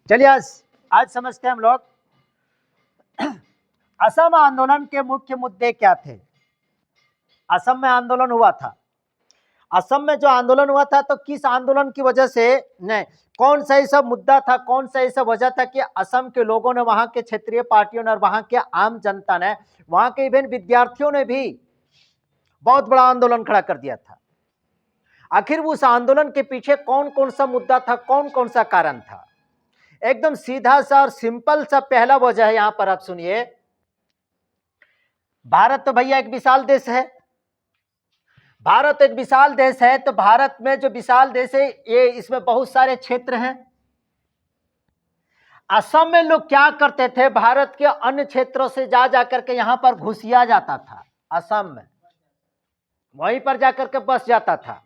चलिए आज आज समझते हैं हम लोग असम आंदोलन के मुख्य मुद्दे क्या थे। असम में आंदोलन हुआ था। असम में जो आंदोलन हुआ था तो किस आंदोलन की वजह से नहीं, कौन सा ऐसा मुद्दा था, कौन सा ऐसा वजह था कि असम के लोगों ने, वहां के क्षेत्रीय पार्टियों ने और वहां के आम जनता ने, वहां के इवन विद्यार्थियों ने भी बहुत बड़ा आंदोलन खड़ा कर दिया था। आखिर उस आंदोलन के पीछे कौन कौन सा मुद्दा था, कौन कौन सा कारण था। एकदम सीधा सा और सिंपल सा पहला वजह है, यहां पर आप सुनिए। भारत तो भैया एक विशाल देश है। भारत एक विशाल देश है, तो भारत में जो विशाल देश है ये, इसमें बहुत सारे क्षेत्र हैं। असम में लोग क्या करते थे, भारत के अन्य क्षेत्रों से जा जाकर के यहां पर घुसिया जाता था। असम में वहीं पर जाकर के बस जाता था।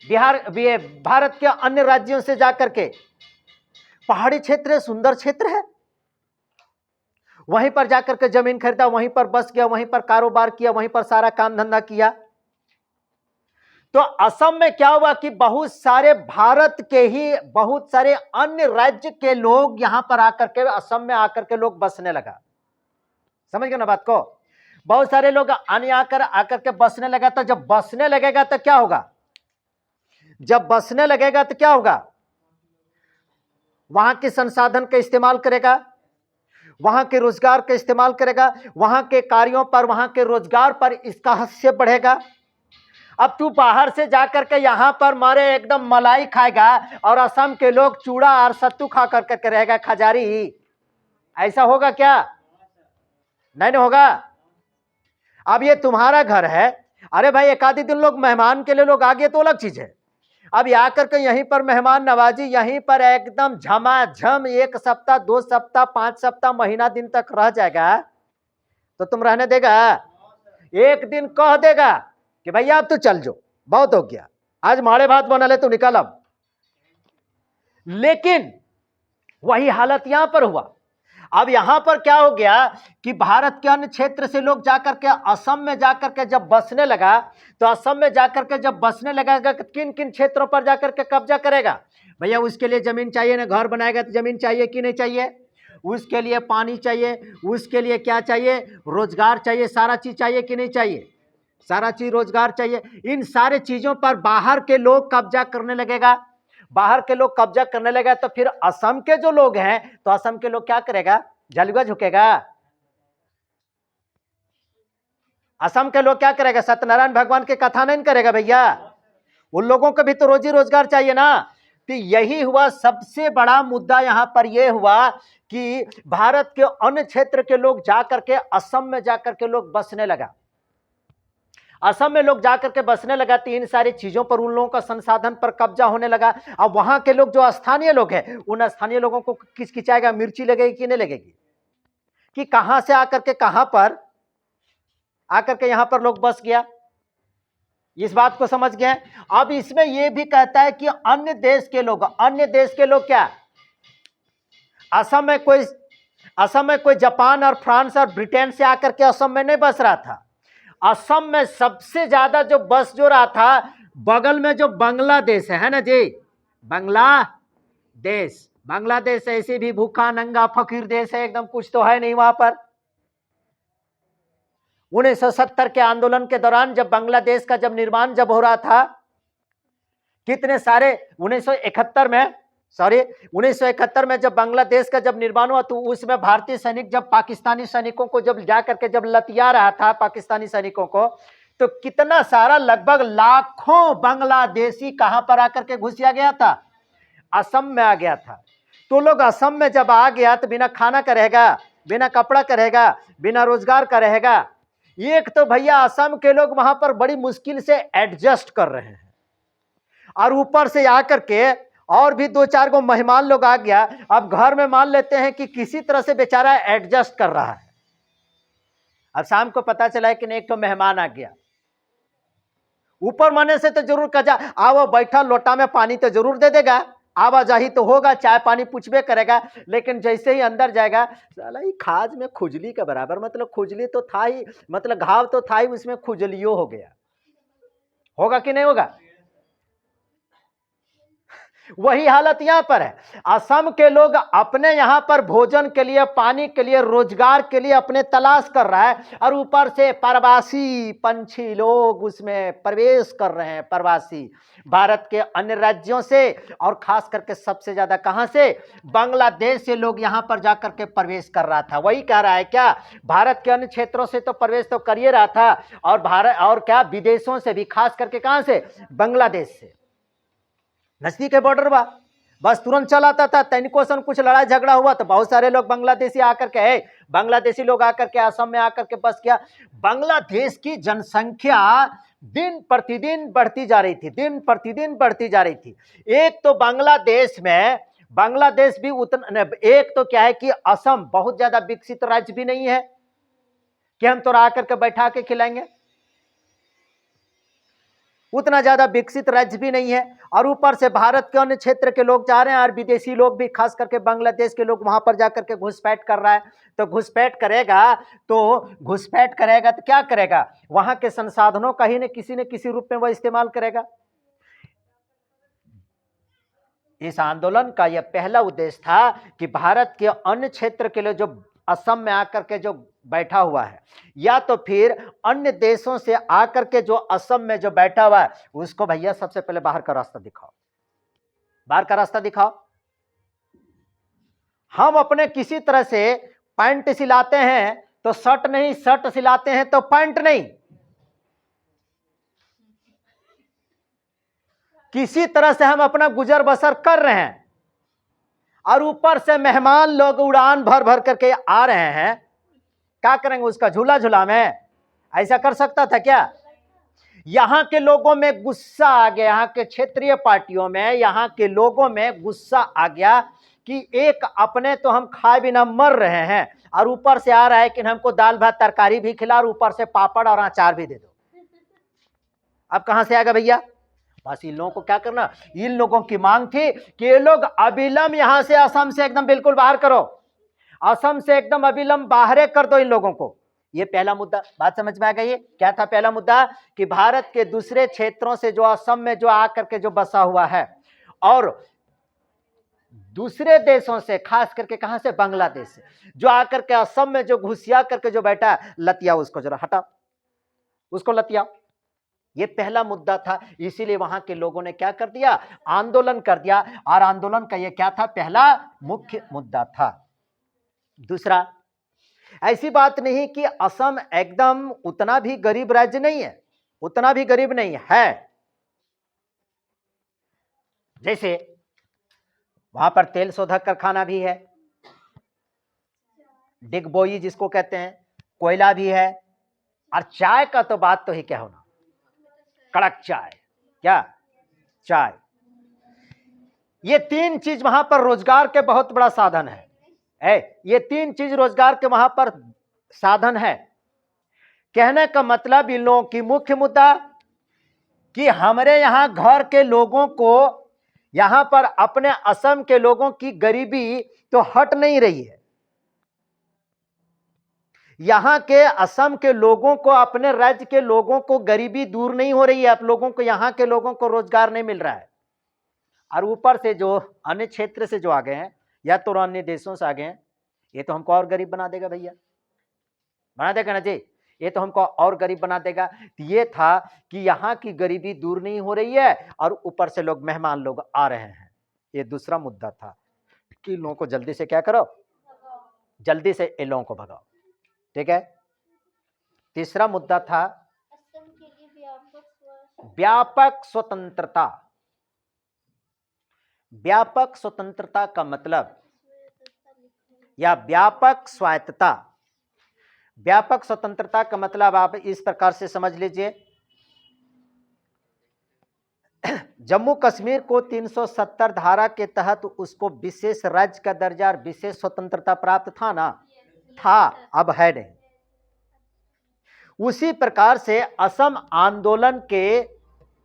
भारत के अन्य राज्यों से जाकर के, पहाड़ी क्षेत्र है, सुंदर क्षेत्र है, वहीं पर जाकर के जमीन खरीदा, वहीं पर बस गया, वहीं पर कारोबार किया, वहीं पर सारा काम धंधा किया। तो असम में क्या हुआ कि बहुत सारे भारत के ही बहुत सारे अन्य राज्य के लोग यहां पर आकर के, असम में आकर के लोग बसने लगा। समझ गए ना बात को। बहुत सारे लोग आकर के बसने लगा। तो जब बसने लगेगा तो क्या होगा, जब बसने लगेगा तो क्या होगा, वहां के संसाधन का इस्तेमाल करेगा, वहां के रोजगार का इस्तेमाल करेगा, वहां के कार्यों पर, वहां के रोजगार पर इसका हस्तक्षेप बढ़ेगा। अब तू बाहर से जाकर के यहां पर मारे एकदम मलाई खाएगा और असम के लोग चूड़ा और सत्तू खा करके रहेगा, खजारी। ऐसा होगा क्या? नहीं होगा। अब ये तुम्हारा घर है, अरे भाई एक आधी दिन लोग मेहमान के लिए लोग आ गए तो अलग चीज है। अब आकर के यहीं पर मेहमान नवाजी, यहीं पर एकदम झमाझम 1 सप्ताह 2 सप्ताह 5 सप्ताह महीना दिन तक रह जाएगा तो तुम रहने देगा? एक दिन कह देगा कि भैया अब तो चल जाओ, बहुत हो गया, आज माड़े भात बना ले तो निकल अब। लेकिन वही हालत यहां पर हुआ। अब यहां पर क्या हो गया कि भारत के अन्य क्षेत्र से लोग जाकर के असम में जाकर के जब बसने लगा, तो असम में जाकर के जब बसने लगा, किन किन क्षेत्रों पर जाकर के कब्जा करेगा? भैया उसके लिए जमीन चाहिए ना, घर बनाएगा तो जमीन चाहिए कि नहीं चाहिए, उसके लिए पानी चाहिए, उसके लिए क्या चाहिए, रोजगार चाहिए, सारा चीज चाहिए कि नहीं चाहिए, सारा चीज रोजगार चाहिए। इन सारे चीजों पर बाहर के लोग कब्जा करने लगेगा। बाहर के लोग कब्जा करने लगा तो फिर असम के जो लोग हैं, तो असम के लोग क्या करेगा, झलुआ झुकेगा। असम के लोग क्या करेगा, सत्यनारायण भगवान की कथा नहीं करेगा भैया। उन लोगों को भी तो रोजी रोजगार चाहिए ना। तो यही हुआ सबसे बड़ा मुद्दा यहां पर यह हुआ कि भारत के अन्य क्षेत्र के लोग जाकर के असम में जाकर के लोग बसने लगा। असम में लोग जाकर के बसने लगा तो इन सारी चीजों पर, उन लोगों का संसाधन पर कब्जा होने लगा। अब वहां के लोग जो स्थानीय लोग हैं, उन स्थानीय लोगों को किचकिचाएगा, मिर्ची लगेगी कि नहीं लगेगी, कि कहां से आकर के कहां पर आकर के यहां पर लोग बस गया। इस बात को समझ गए। अब इसमें यह भी कहता है कि अन्य देश के लोग क्या, असम में कोई जापान और फ्रांस और ब्रिटेन से आकर के असम में नहीं बस रहा था। असम में सबसे ज्यादा जो बस जो रहा था, बगल में जो बांग्लादेश है ना जी, बांग्लादेश ऐसे भी भूखा नंगा फकीर देश है, एकदम कुछ तो है नहीं वहां पर। 1970 के आंदोलन के दौरान जब बांग्लादेश का जब निर्माण जब हो रहा था, कितने सारे 1971 में जब बांग्लादेश का जब निर्माण हुआ, तो उसमें भारतीय सैनिक जब पाकिस्तानी सैनिकों को जब जाकर के जब लतिया रहा था, पाकिस्तानी सैनिकों को, तो कितना सारा लगभग लाखों बांग्लादेशी कहां पर आकर के घुसिया गया था, असम में आ गया था। तो लोग असम में जब आ गया तो बिना खाना का रहेगा, बिना कपड़ा का रहेगा, बिना रोजगार का रहेगा। एक तो भैया असम के लोग वहां पर बड़ी मुश्किल से एडजस्ट कर रहे हैं, और ऊपर से आकर के और भी 2-4 गो मेहमान लोग आ गया। अब घर में मान लेते हैं कि किसी तरह से बेचारा एडजस्ट कर रहा है। अब शाम को पता चला है कि नहीं, एक तो मेहमान आ गया, ऊपर मरने से तो जरूर कजा आओ बैठा, लोटा में पानी तो जरूर दे देगा, आवाजाही तो होगा, चाय पानी पूछबे करेगा। लेकिन जैसे ही अंदर जाएगा, साला ये खाज में खुजली के बराबर, मतलब खुजली तो था ही, मतलब घाव तो था ही, उसमें खुजलियो हो गया। होगा कि नहीं होगा? वही हालत यहां पर है। असम के लोग अपने यहां पर भोजन के लिए, पानी के लिए, रोजगार के लिए अपने तलाश कर रहा है, और ऊपर से प्रवासी पंछी लोग उसमें प्रवेश कर रहे हैं। प्रवासी भारत के अन्य राज्यों से, और खास करके सबसे ज्यादा कहां से, बांग्लादेश से लोग यहां पर जाकर के प्रवेश कर रहा था। वही कह रहा है क्या, भारत के अन्य क्षेत्रों से तो प्रवेश तो कर ही रहा था, और भारत और क्या विदेशों से भी, खास करके कहां से, बांग्लादेश से। नजदीक है बॉर्डर बा, बस तुरंत चल आता था। तनिको सन कुछ लड़ाई झगड़ा हुआ तो बहुत सारे लोग बांग्लादेशी आकर के, है बांग्लादेशी लोग आकर के असम में आकर के बस किया। बांग्लादेश की जनसंख्या दिन प्रतिदिन बढ़ती जा रही थी, दिन प्रतिदिन बढ़ती जा रही थी। एक तो बांग्लादेश में, बांग्लादेश भी उतना, एक तो क्या है कि असम बहुत ज्यादा विकसित राज्य भी नहीं है कि हम तो आकर के बैठा के खिलाएंगे, उतना ज्यादा विकसित राज्य भी नहीं है। और ऊपर से भारत के अन्य क्षेत्र के लोग चाह रहे हैं, और विदेशी लोग भी, खास करके बांग्लादेश के लोग वहां पर जाकर के घुसपैठ कर रहा है। तो घुसपैठ करेगा तो क्या करेगा, वहां के संसाधनों का ही न किसी रूप में वह इस्तेमाल करेगा। इस आंदोलन का यह पहला उद्देश्य था कि भारत के अन्य क्षेत्र के लिए जो असम में आकर के जो बैठा हुआ है, या तो फिर अन्य देशों से आकर के जो असम में जो बैठा हुआ है, उसको भैया सबसे पहले बाहर का रास्ता दिखाओ, बाहर का रास्ता दिखाओ। हम अपने किसी तरह से पैंट सिलाते हैं तो शर्ट नहीं, शर्ट सिलाते हैं तो पैंट नहीं, किसी तरह से हम अपना गुजर बसर कर रहे हैं। और ऊपर से मेहमान लोग उड़ान भर भर करके आ रहे हैं, क्या करेंगे, उसका झूला झूला में, ऐसा कर सकता था क्या? यहां के लोगों में गुस्सा आ गया, यहां के क्षेत्रीय पार्टियों में, यहां के लोगों में गुस्सा आ गया कि एक अपने तो हम खाए बिना मर रहे हैं, और ऊपर से आ रहा है कि हमको दाल भात तरकारी भी खिला, और ऊपर से पापड़ और अचार भी दे दो। अब कहां से आएगा भैया? बस इन लोगों को क्या करना, इन लोगों की मांग थी कि ये लोग अविलंब यहां से, असम से एकदम बिल्कुल बाहर करो, असम से एकदम अविलंब बाहर कर दो इन लोगों को। ये पहला मुद्दा, बात समझ में आ गई? क्या था पहला मुद्दा? कि भारत के दूसरे क्षेत्रों से जो असम में जो आकर के जो बसा हुआ है, और दूसरे देशों से, खास करके कहां से, बांग्लादेश से जो आकर के असम में जो घुसिया करके जो बैठा है, लतिया उसको जरा हटा, उसको लतिया। ये पहला मुद्दा था। इसीलिए वहां के लोगों ने क्या कर दिया, आंदोलन कर दिया, और आंदोलन का ये क्या था, पहला मुख्य मुद्दा था। दूसरा, ऐसी बात नहीं कि असम एकदम उतना भी गरीब राज्य नहीं है, उतना भी गरीब नहीं है। जैसे वहां पर तेल शोधक कारखाना भी है, डिगबोई जिसको कहते हैं, कोयला भी है, और चाय का तो बात तो ही क्या होना, कड़क चाय, क्या चाय। ये तीन चीज वहां पर रोजगार के बहुत बड़ा साधन है। ये तीन चीज रोजगार के वहां पर साधन है। कहने का मतलब इन लोगों की मुख्य मुद्दा कि हमारे यहां घर के लोगों को, यहां पर अपने असम के लोगों की गरीबी तो हट नहीं रही है, यहां के असम के लोगों को, अपने राज्य के लोगों को गरीबी दूर नहीं हो रही है। आप लोगों को, यहां के लोगों को रोजगार नहीं मिल रहा है, और ऊपर से जो अन्य क्षेत्र से जो आ गए हैं, या तो अन्य देशों से आ गए हैं, ये तो हमको और गरीब बना देगा भैया, बना देगा ना जी, ये तो हमको और गरीब बना देगा। ये था कि यहाँ की गरीबी दूर नहीं हो रही है, और ऊपर से लोग, मेहमान लोग आ रहे हैं। ये दूसरा मुद्दा था कि लोगों को जल्दी से क्या करो, जल्दी से इन लोगों को भगाओ, ठीक है। तीसरा मुद्दा था व्यापक स्वतंत्रता। व्यापक स्वतंत्रता का मतलब, या व्यापक स्वायत्तता। व्यापक स्वतंत्रता का मतलब आप इस प्रकार से समझ लीजिए, जम्मू कश्मीर को 370 धारा के तहत उसको विशेष राज्य का दर्जा और विशेष स्वतंत्रता प्राप्त था ना, था, अब है नहीं। उसी प्रकार से असम आंदोलन के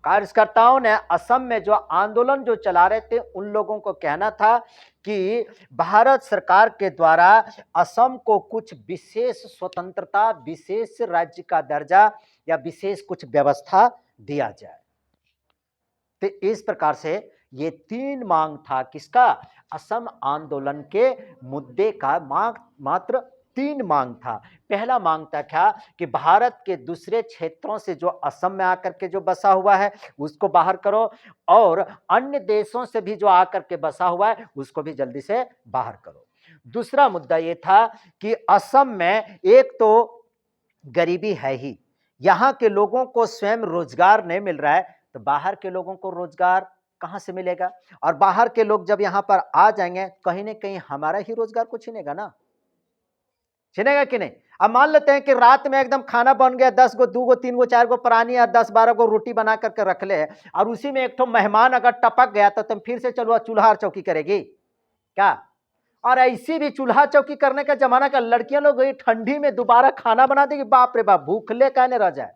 कार्यकर्ताओं ने असम में जो आंदोलन जो चला रहे थे, उन लोगों को कहना था कि भारत सरकार के द्वारा असम को कुछ विशेष स्वतंत्रता, विशेष राज्य का दर्जा, या विशेष कुछ व्यवस्था दिया जाए। तो इस प्रकार से ये 3 मांग था किसका? असम आंदोलन के मुद्दे का मात्र 3 मांग था। पहला मांग था क्या कि भारत के दूसरे क्षेत्रों से जो असम में आकर के जो बसा हुआ है उसको बाहर करो, और अन्य देशों से भी जो आकर के बसा हुआ है उसको भी जल्दी से बाहर करो। दूसरा मुद्दा ये था कि असम में एक तो गरीबी है ही, यहां के लोगों को स्वयं रोजगार नहीं मिल रहा है, तो बाहर के लोगों को रोजगार कहां से मिलेगा? और बाहर के लोग जब यहां पर आ जाएंगे कहीं ना कहीं हमारा ही रोजगार को छीनेगा ना, छीनेगा कि नहीं? अब मान लेते हैं कि रात में एकदम खाना बन गया, 10 गो 2 गो 3 गो 4 गो प्राणी या 10-12 गो रोटी बना करके रख ले, और उसी में एक तो मेहमान अगर टपक गया तो तुम फिर से चलो चूल्हा और चौकी करेगी क्या? और ऐसी भी चूल्हा चौकी करने का जमाना का, लड़कियां लोग गई ठंडी में दोबारा खाना बना देगी, बाप रे बाप, भूखले कहने रह जाए,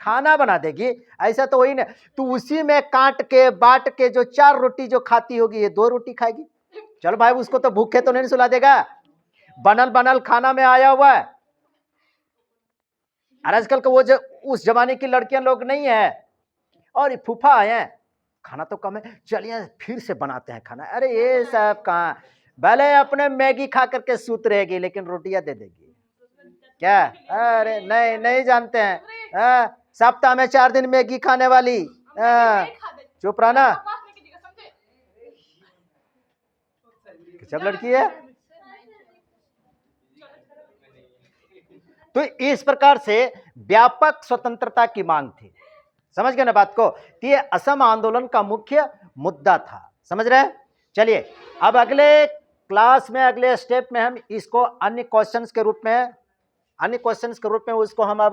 खाना बना देगी। ऐसा तो वही ना, तो उसी में काट के बांट के जो 4 रोटी जो खाती होगी ये 2 रोटी खाएगी। चल भाई, उसको तो भूखे तो नहीं सुला देगा, बनल बनल खाना में आया हुआ है। और आजकल का वो जो उस जमाने की लड़कियां लोग नहीं है, और फूफा आए हैं, खाना तो कम है, चलिए फिर से बनाते हैं खाना। अरे ये सब कहाँ, भले अपने मैगी खा करके सूत रहेगी लेकिन रोटियां दे देगी क्या? अरे नहीं, नहीं जानते हैं, सप्ताह में 4 दिन मैगी खाने वाली, चुप रहना, सब लड़की है। तो इस प्रकार से व्यापक स्वतंत्रता की मांग थी, समझ गए ना बात को? तो ये असम आंदोलन का मुख्य मुद्दा था, समझ रहे हैं? चलिए अब अगले क्लास में, अगले स्टेप में हम इसको अन्य क्वेश्चंस के रूप में उसको हम अब